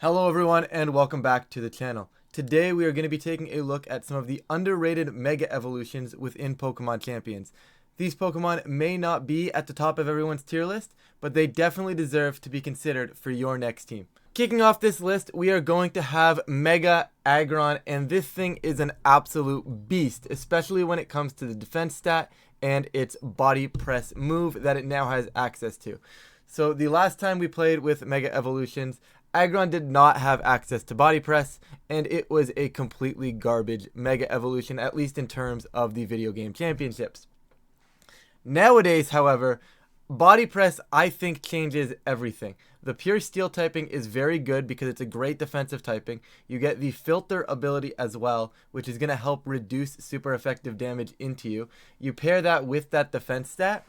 Hello everyone and welcome back to the channel. Today we are going to be taking a look at some of the underrated Mega Evolutions within Pokemon Champions. These Pokemon may not be at the top of everyone's tier list, but they definitely deserve to be considered for your next team. Kicking off this list, we are going to have Mega Aggron, and this thing is an absolute beast, especially when it comes to the defense stat and its body press move that it now has access to. So the last time we played with Mega Evolutions, Aggron did not have access to body press, and it was a completely garbage Mega Evolution, at least in terms of the video game championships. Nowadays, however, body press I think changes everything. The pure steel typing is very good because it's a great defensive typing. You get the filter ability as well, which is going to help reduce super effective damage into you. You pair that with that defense stat,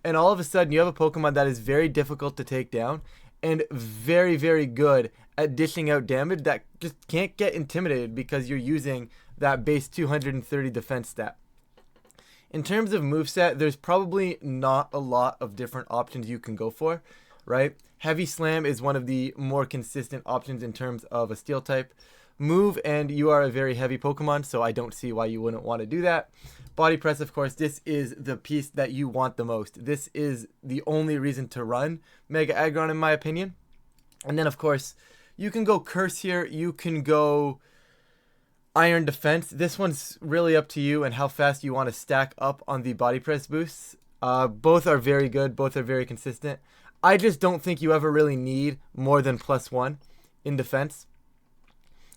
and all of a sudden you have a Pokemon that is very difficult to take down and very, very good at dishing out damage that just can't get intimidated because you're using that base 230 defense stat. In terms of moveset, there's probably not a lot of different options you can go for, right? Heavy Slam is one of the more consistent options in terms of a steel type move, and you are a very heavy Pokemon, so I don't see why you wouldn't want to do that. Body press, of course, this is the piece that you want the most. This is the only reason to run Mega Aggron, in my opinion. And then, of course, you can go Curse here. You can go Iron Defense. This one's really up to you and how fast you want to stack up on the body press boosts. Both are very good. Both are very consistent. I just don't think you ever really need more than +1 in defense.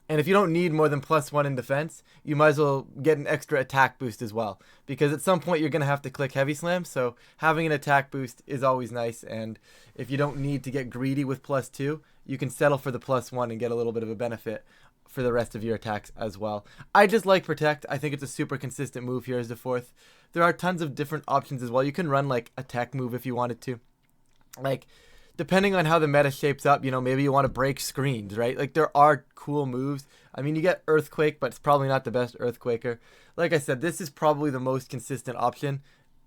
And if you don't need more than +1 in defense, you might as well get an extra attack boost as well. Because at some point you're going to have to click Heavy Slam, so having an attack boost is always nice. And if you don't need to get greedy with +2, you can settle for the +1 and get a little bit of a benefit for the rest of your attacks as well. I just like Protect. I think it's a super consistent move here as the fourth. There are tons of different options as well. You can run like a tech move if you wanted to. Like, depending on how the meta shapes up, you know, maybe you want to break screens, right? Like, there are cool moves. I mean, you get Earthquake, but it's probably not the best Earthquaker. Like I said, this is probably the most consistent option.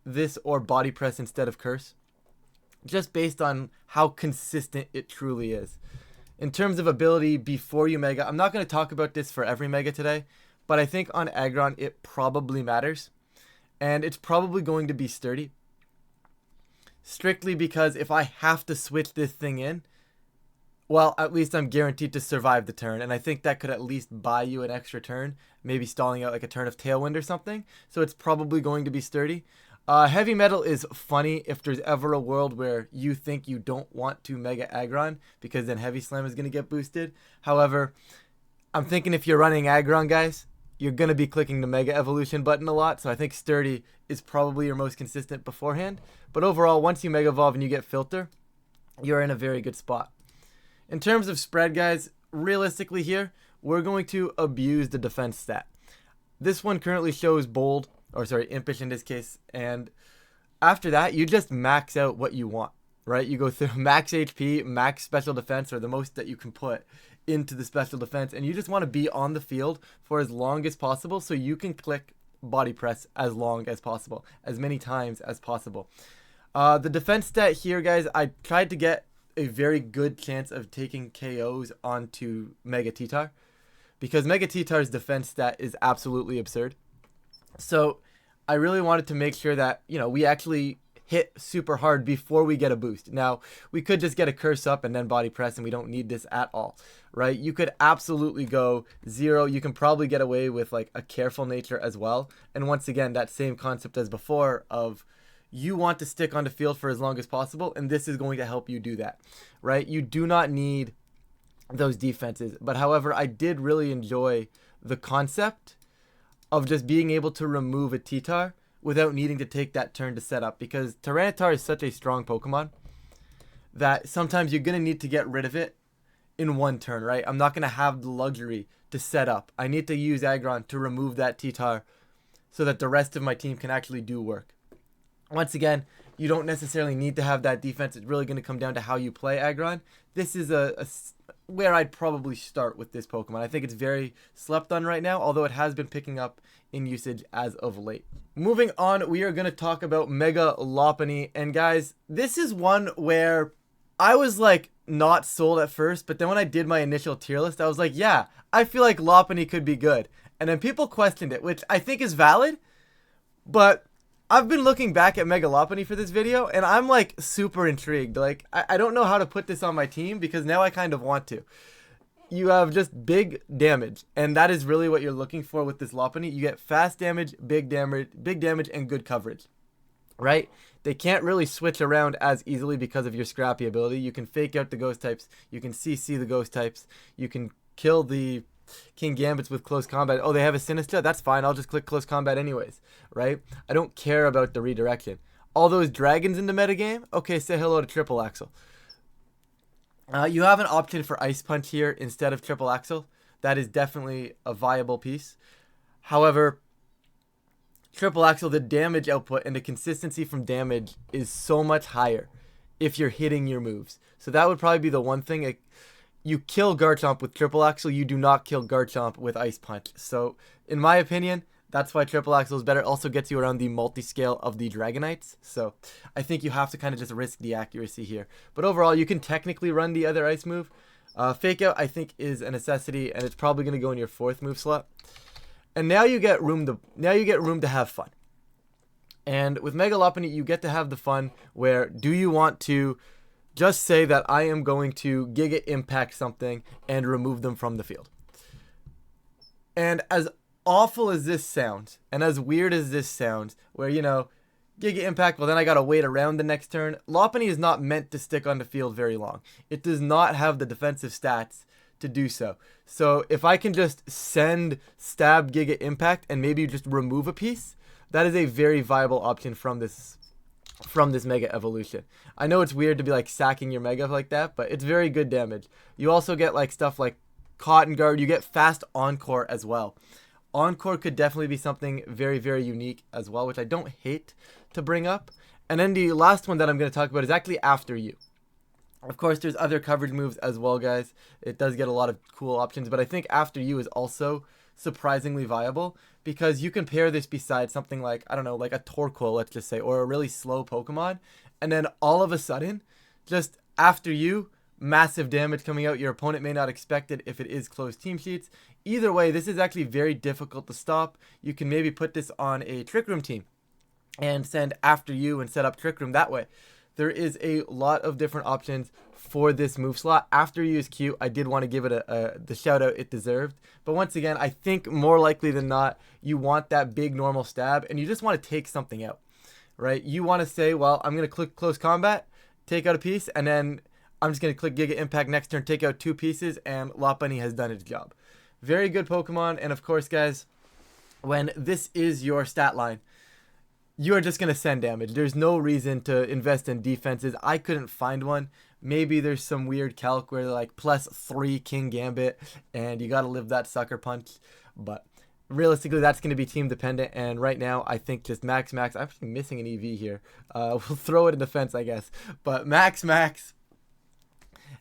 This or Body Press instead of Curse. Just based on how consistent it truly is. In terms of ability before you Mega, I'm not going to talk about this for every Mega today, but I think on Aggron it probably matters. And it's probably going to be Sturdy. Strictly because if I have to switch this thing in, well, at least I'm guaranteed to survive the turn. And I think that could at least buy you an extra turn. Maybe stalling out like a turn of Tailwind or something. So it's probably going to be Sturdy. Heavy Metal is funny if there's ever a world where you think you don't want to Mega Aggron, because then Heavy Slam is going to get boosted. However, I'm thinking if you're running Aggron, guys, you're going to be clicking the Mega Evolution button a lot. So I think Sturdy is probably your most consistent beforehand. But overall, once you Mega Evolve and you get Filter, you're in a very good spot. In terms of spread, guys, realistically here, we're going to abuse the defense stat. This one currently shows Bold, or sorry, Impish in this case. And after that, you just max out what you want, right? You go through max HP, max special defense, or the most that you can put into the special defense, and you just want to be on the field for as long as possible so you can click body press as long as possible, as many times as possible. The defense stat here, guys, I tried to get a very good chance of taking KOs onto Mega T-Tar, because Mega T-Tar's defense stat is absolutely absurd. So I really wanted to make sure that, you know, we actually hit super hard before we get a boost. Now, we could just get a curse up and then body press, and we don't need this at all, right? You could absolutely go 0. You can probably get away with like a careful nature as well. And once again, that same concept as before of you want to stick on the field for as long as possible, and this is going to help you do that, right? You do not need those defenses. But however, I did really enjoy the concept of just being able to remove a T-Tar without needing to take that turn to set up, because Tyranitar is such a strong Pokemon that sometimes you're going to need to get rid of it in one turn, right? I'm not going to have the luxury to set up. I need to use Aggron to remove that T-Tar so that the rest of my team can actually do work. Once again, you don't necessarily need to have that defense. It's really going to come down to how you play Aggron. This is where I'd probably start with this Pokemon. I think it's very slept on right now, although it has been picking up in usage as of late. Moving on, we are going to talk about Mega Lopunny. And guys, this is one where I was like not sold at first, but then when I did my initial tier list, I was like, yeah, I feel like Lopunny could be good. And then people questioned it, which I think is valid, but I've been looking back at Mega Lopunny for this video, and I'm like super intrigued. Like, I don't know how to put this on my team because now I kind of want to. You have just big damage, and that is really what you're looking for with this Lopunny. You get fast damage, big damage, and good coverage, right? They can't really switch around as easily because of your scrappy ability. You can fake out the ghost types. You can CC the ghost types. You can kill the King Gambits with close combat. Oh, they have a Sinistra? That's fine. I'll just click close combat anyways, right? I don't care about the redirection. All those dragons in the metagame? Okay, say hello to Triple Axle. You have an option for Ice Punch here instead of Triple Axle. That is definitely a viable piece. However, Triple Axle, the damage output and the consistency from damage is so much higher if you're hitting your moves. So that would probably be the one thing. You kill Garchomp with Triple Axle, you do not kill Garchomp with Ice Punch. So, in my opinion, that's why Triple Axle is better. Also gets you around the multi-scale of the Dragonites. So, I think you have to kind of just risk the accuracy here. But overall, you can technically run the other ice move. Fake Out, I think, is a necessity, and it's probably going to go in your 4th move slot. And now you get room to have fun. And with Mega Lopunny, you get to have the fun where do you want to just say that I am going to Giga Impact something and remove them from the field. And as awful as this sounds, and as weird as this sounds, where, you know, Giga Impact, well then I gotta wait around the next turn. Lopunny is not meant to stick on the field very long. It does not have the defensive stats to do so. So if I can just send Stab Giga Impact and maybe just remove a piece, that is a very viable option from this Mega Evolution. I know it's weird to be like sacking your Mega like that, but it's very good damage. You also get like stuff like Cotton Guard. You get fast Encore as well. Encore could definitely be something very, very unique as well, which I don't hate to bring up. And then the last one that I'm going to talk about is actually After You. Of course, there's other coverage moves as well, guys. It does get a lot of cool options, but I think After You is also surprisingly viable because you can pair this beside something like, I don't know, like a Torkoal, let's just say, or a really slow Pokemon, and then all of a sudden, just After You, massive damage coming out. Your opponent may not expect it if it is closed team sheets. Either way, this is actually very difficult to stop. You can maybe put this on a Trick Room team and send After You and set up Trick Room that way. There is a lot of different options for this move slot. After You is cute. I did want to give it the shout out it deserved. But once again, I think more likely than not, you want that big normal stab and you just want to take something out, right? You want to say, well, I'm going to click close combat, take out a piece, and then I'm just going to click Giga Impact next turn, take out 2 pieces, and Lopunny has done its job. Very good Pokemon. And of course, guys, when this is your stat line, you are just going to send damage. There's no reason to invest in defenses. I couldn't find one. Maybe there's some weird calc where they're like +3 King Gambit and you got to live that sucker punch. But realistically, that's going to be team dependent. And right now, I think just max. I'm actually missing an EV here. We'll throw it in defense, I guess. But max.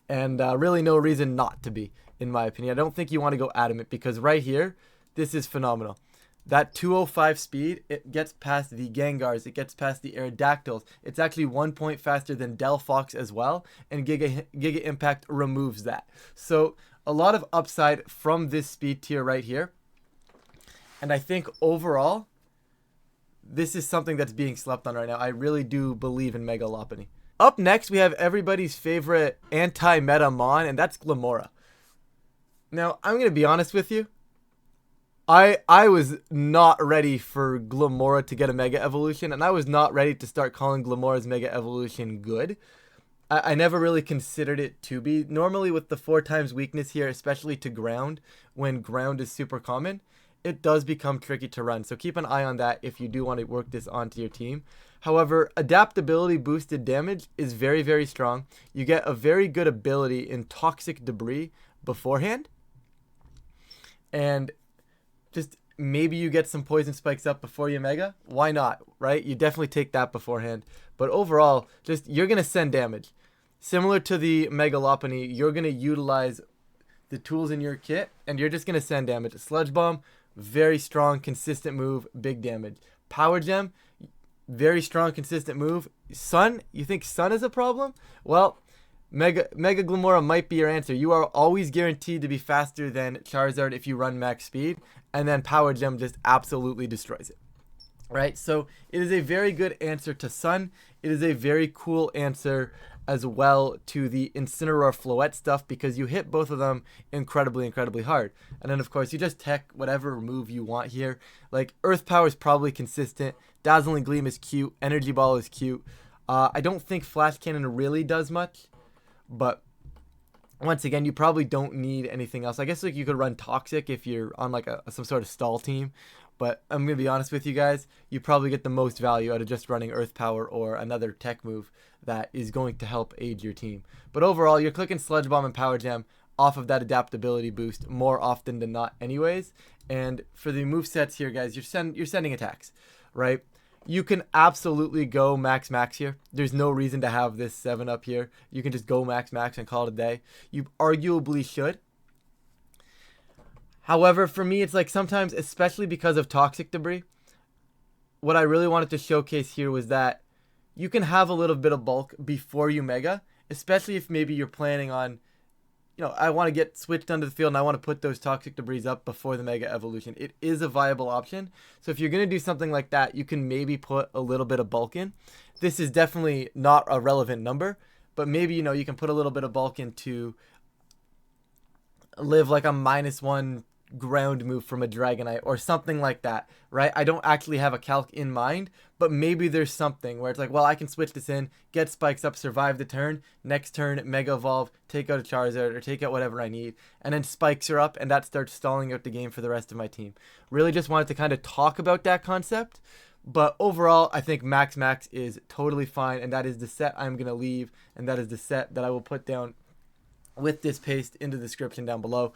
And really no reason not to be, in my opinion. I don't think you want to go adamant because right here, this is phenomenal. That 205 speed, it gets past the Gengars, it gets past the Aerodactyls. It's actually 1 point faster than Delphox as well, and Giga Impact removes that. So a lot of upside from this speed tier right here. And I think overall, this is something that's being slept on right now. I really do believe in Mega Lopunny. Up next, we have everybody's favorite anti-meta Mon, and that's Glimmora. Now, I'm going to be honest with you. I was not ready for Glimmora to get a Mega Evolution, and I was not ready to start calling Glimmora's Mega Evolution good. I never really considered it to be. Normally with the 4x weakness here, especially to ground, when ground is super common, it does become tricky to run. So keep an eye on that if you do want to work this onto your team. However, adaptability boosted damage is very, very strong. You get a very good ability in Toxic Debris beforehand. And just maybe you get some poison spikes up before you Mega. Why not, right? You definitely take that beforehand. But overall, just you're going to send damage. Similar to the Mega Lopunny, you're going to utilize the tools in your kit, and you're just going to send damage. Sludge Bomb, very strong, consistent move, big damage. Power Gem, very strong, consistent move. Sun, you think Sun is a problem? Well, Mega Glimmora might be your answer. You are always guaranteed to be faster than Charizard if you run max speed, and then Power Gem just absolutely destroys it. Right? So it is a very good answer to Sun. It is a very cool answer as well to the Incineroar Floette stuff, because you hit both of them incredibly hard. And then of course you just tech whatever move you want here. Like Earth Power is probably consistent. Dazzling Gleam is cute. Energy Ball is cute. I don't think Flash Cannon really does much, but once again, you probably don't need anything else. I guess like you could run Toxic if you're on like some sort of stall team, but I'm going to be honest with you guys, you probably get the most value out of just running Earth Power or another tech move that is going to help aid your team. But overall, you're clicking Sludge Bomb and Power Gem off of that adaptability boost more often than not anyways. And for the movesets here, guys, you're sending attacks, right? You can absolutely go max here. There's no reason to have this 7 up here. You can just go max and call it a day. You arguably should. However, for me, it's like sometimes, especially because of Toxic Debris, what I really wanted to showcase here was that you can have a little bit of bulk before you Mega, especially if maybe you're planning on, you know, I want to get switched onto the field and I want to put those Toxic Debris up before the Mega Evolution. It is a viable option. So if you're going to do something like that, you can maybe put a little bit of bulk in. This is definitely not a relevant number, but maybe, you know, you can put a little bit of bulk in to live like a -1 ground move from a Dragonite or something like that, right? I don't actually have a calc in mind, but maybe there's something where it's like, well, I can switch this in, get spikes up, survive the turn, next turn Mega Evolve, take out a Charizard or take out whatever I need, and then spikes are up and that starts stalling out the game for the rest of my team. Really just wanted to kind of talk about that concept, but overall I think max is totally fine, and that is the set I'm going to leave, and that is the set that I will put down with this paste in the description down below.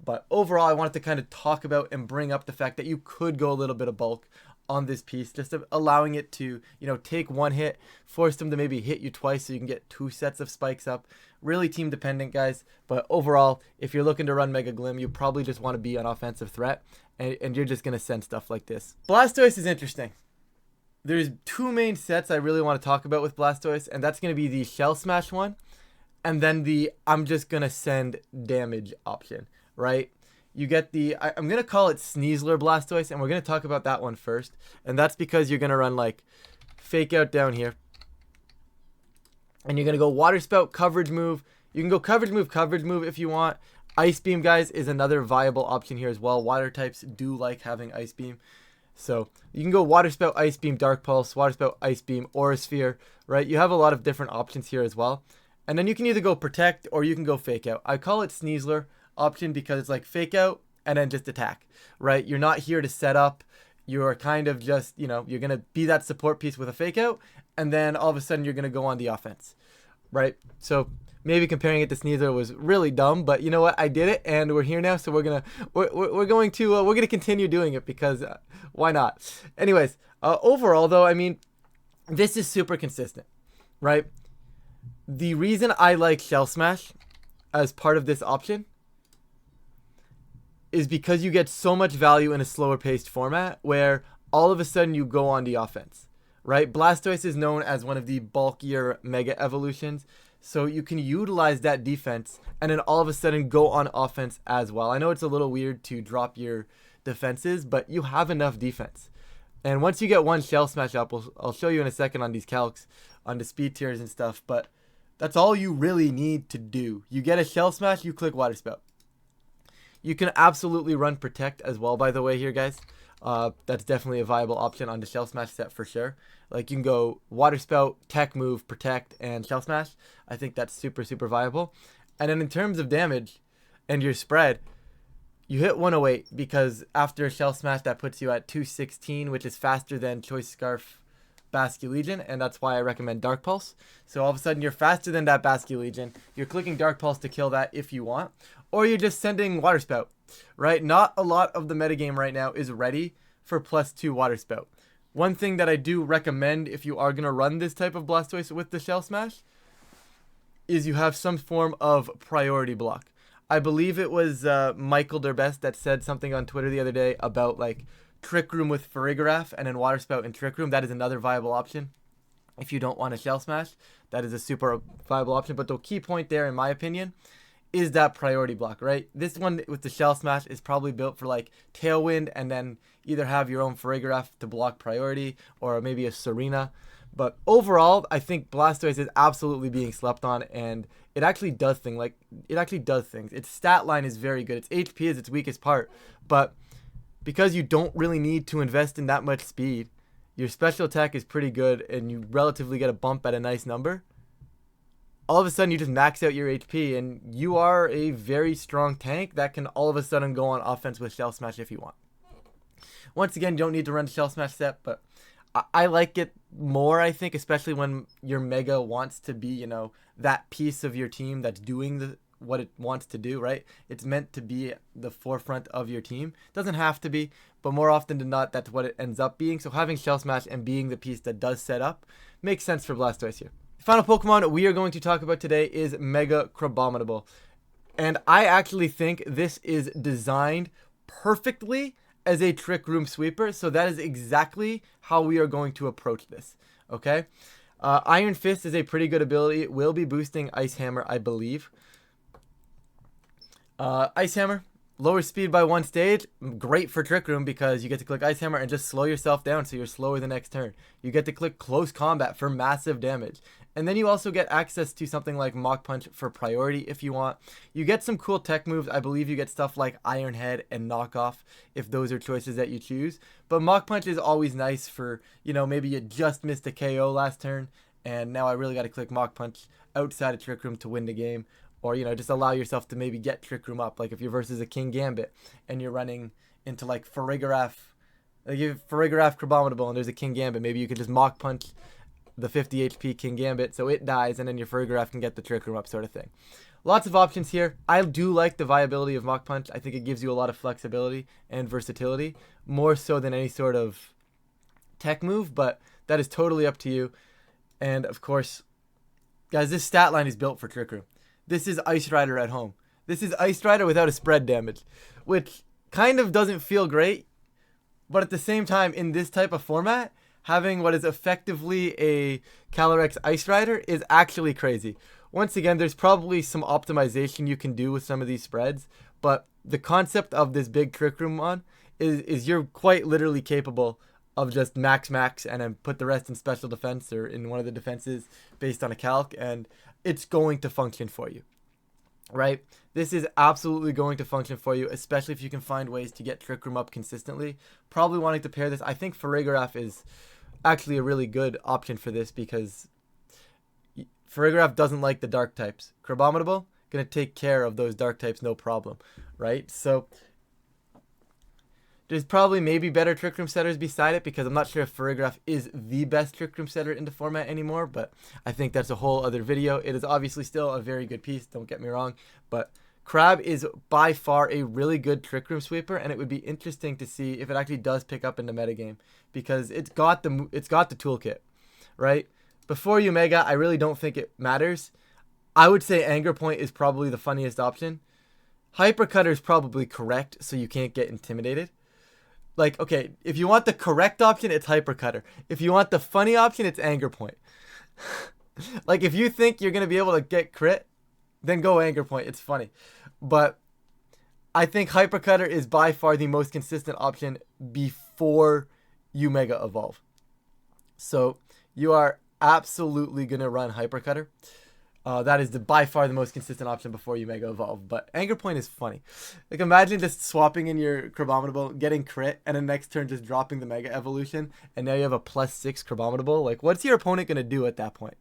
But overall, I wanted to kind of talk about and bring up the fact that you could go a little bit of bulk on this piece, just allowing it to, you know, take one hit, force them to maybe hit you twice so you can get 2 sets of spikes up. Really team dependent, guys. But overall, if you're looking to run Mega Glim, you probably just want to be an offensive threat, and you're just going to send stuff like this. Blastoise is interesting. There's 2 main sets I really want to talk about with Blastoise, and that's going to be the Shell Smash one, and then the I'm just going to send damage option, right? You get the, I'm going to call it Sneasler Blastoise, and we're going to talk about that one first. And that's because you're going to run like Fake Out down here. And you're going to go Water Spout, Coverage Move. You can go Coverage Move if you want. Ice Beam, guys, is another viable option here as well. Water types do like having Ice Beam. So you can go Water Spout, Ice Beam, Dark Pulse, Water Spout, Ice Beam, Aura Sphere, right? You have a lot of different options here as well. And then you can either go Protect or you can go Fake Out. I call it Sneasler option because it's like Fake Out and then just attack, right? You're not here to set up. You're kind of just, you know, you're going to be that support piece with a Fake Out, and then all of a sudden you're going to go on the offense, right? So maybe comparing it to Sneasler was really dumb, but you know what? I did it, and we're here now, so we're going to continue doing it because why not? Anyways, overall though, I mean, this is super consistent, right? The reason I like Shell Smash as part of this option is because you get so much value in a slower paced format where all of a sudden you go on the offense, right? Blastoise is known as one of the bulkier Mega Evolutions, so you can utilize that defense and then all of a sudden go on offense as well. I know it's a little weird to drop your defenses, but you have enough defense. And once you get one Shell Smash up, I'll show you in a second on these calcs, on the speed tiers and stuff, but that's all you really need to do. You get a Shell Smash, you click Water Spout. You can absolutely run Protect as well, by the way, here, guys. That's definitely a viable option on the Shell Smash set for sure. Like, you can go Water Spout, Tech Move, Protect, and Shell Smash. I think that's super viable. And then in terms of damage and your spread, you hit 108 because after a Shell Smash, that puts you at 216, which is faster than Choice Scarf Basculegion, and that's why I recommend Dark Pulse. So all of a sudden you're faster than that Basculegion. You're clicking Dark Pulse to kill that if you want, or you're just sending Water Spout, right? Not a lot of the metagame right now is ready for +2 Water Spout. One thing that I do recommend if you are going to run this type of Blastoise with the Shell Smash is you have some form of priority block. I believe it was Michael Derbest that said something on Twitter the other day about like Trick Room with Farigiraf and then Water Spout and Trick Room. That is another viable option. if you don't want to Shell Smash. That is a super viable option. But the key point there, in my opinion, is that priority block, right? This one with the Shell Smash is probably built for like Tailwind, and then either have your own Farigiraf to block priority, or maybe a Serena. But overall, I think Blastoise is absolutely being slept on, and it actually does things. Its stat line is very good. Its HP is its weakest part, but because you don't really need to invest in that much speed, your special attack is pretty good, and you relatively get a bump at a nice number. All of a sudden, you just max out your HP, and you are a very strong tank that can all of a sudden go on offense with Shell Smash if you want. Once again, you don't need to run Shell Smash set, but I like it more, I think, especially when your Mega wants to be, you know, that piece of your team that's doing what it wants to do, right? It's meant to be the forefront of your team. Doesn't have to be, but more often than not, that's what it ends up being. So having Shell Smash and being the piece that does set up makes sense for Blastoise here. The final Pokemon we are going to talk about today is Mega Crabominable. And I actually think this is designed perfectly as a Trick Room sweeper, so that is exactly how we are going to approach this, okay? Iron Fist is a pretty good ability. It will be boosting Ice Hammer, I believe. Ice Hammer, lower speed by 1 stage, great for Trick Room because you get to click Ice Hammer and just slow yourself down so you're slower the next turn. You get to click Close Combat for massive damage. And then you also get access to something like Mach Punch for priority if you want. You get some cool tech moves. I believe you get stuff like Iron Head and Knockoff if those are choices that you choose. But Mach Punch is always nice for, you know, maybe you just missed a KO last turn and now I really got to click Mach Punch outside of Trick Room to win the game. Or, you know, just allow yourself to maybe get Trick Room up. Like if you're versus a King Gambit and you're running into like Farigiraf, like you have Farigiraf Crabominable and there's a King Gambit, maybe you could just Mach Punch the 50 HP King Gambit so it dies and then your Farigiraf can get the Trick Room up, sort of thing. Lots of options here. I do like the viability of Mach Punch. I think it gives you a lot of flexibility and versatility, more so than any sort of tech move, but that is totally up to you. And of course, guys, this stat line is built for Trick Room. This is Ice Rider at home. This is Ice Rider without a spread damage, which kind of doesn't feel great, but at the same time, in this type of format, having what is effectively a Calyrex Ice Rider is actually crazy. Once again, there's probably some optimization you can do with some of these spreads, but the concept of this big Trick Room on is you're quite literally capable of just max and then put the rest in special defense or in one of the defenses based on a calc, and it's going to function for you, right? This is absolutely going to function for you, especially if you can find ways to get Trick Room up consistently. Probably wanting to pair this. I think Farigiraf is actually a really good option for this because Farigiraf doesn't like the dark types. Crabominable, going to take care of those dark types no problem, right? So there's probably maybe better Trick Room setters beside it because I'm not sure if Farigiraf is the best Trick Room setter in the format anymore, but I think that's a whole other video. It is obviously still a very good piece, don't get me wrong, but Crab is by far a really good Trick Room sweeper, and it would be interesting to see if it actually does pick up in the metagame because it's got the toolkit, right? Before you Mega, I really don't think it matters. I would say Anger Point is probably the funniest option. Hyper Cutter is probably correct, so you can't get intimidated. Like, okay, if you want the correct option, it's Hyper Cutter. If you want the funny option, it's Anger Point. Like, if you think you're going to be able to get crit, then go Anger Point. It's funny. But I think Hyper Cutter is by far the most consistent option before you Mega Evolve. So you are absolutely going to run Hyper Cutter. That is by far the most consistent option before you Mega Evolve. But Anger Point is funny. Like, imagine just swapping in your Crabominable, getting crit, and then next turn just dropping the Mega Evolution, and now you have a +6 Crabominable. Like, what's your opponent going to do at that point?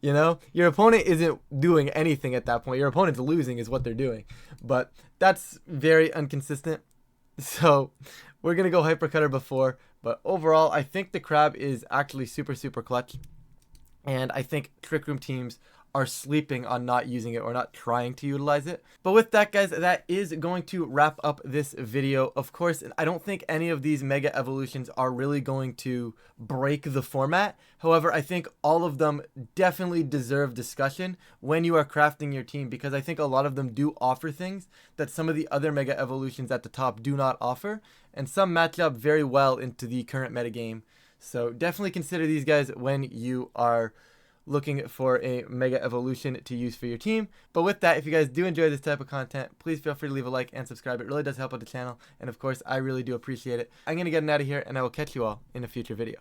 You know? Your opponent isn't doing anything at that point. Your opponent's losing is what they're doing. But that's very inconsistent. So we're going to go Hyper Cutter before. But overall, I think the Crab is actually super, super clutch. And I think Trick Room teams are sleeping on not using it or not trying to utilize it. But with that, guys, that is going to wrap up this video. Of course, I don't think any of these Mega Evolutions are really going to break the format. However, I think all of them definitely deserve discussion when you are crafting your team, because I think a lot of them do offer things that some of the other Mega Evolutions at the top do not offer, and some match up very well into the current metagame. So definitely consider these guys when you are looking for a Mega Evolution to use for your team. But with that, if you guys do enjoy this type of content, please feel free to leave a like and subscribe. It really does help out the channel, and of course, I really do appreciate it. I'm going to get out of here, and I will catch you all in a future video.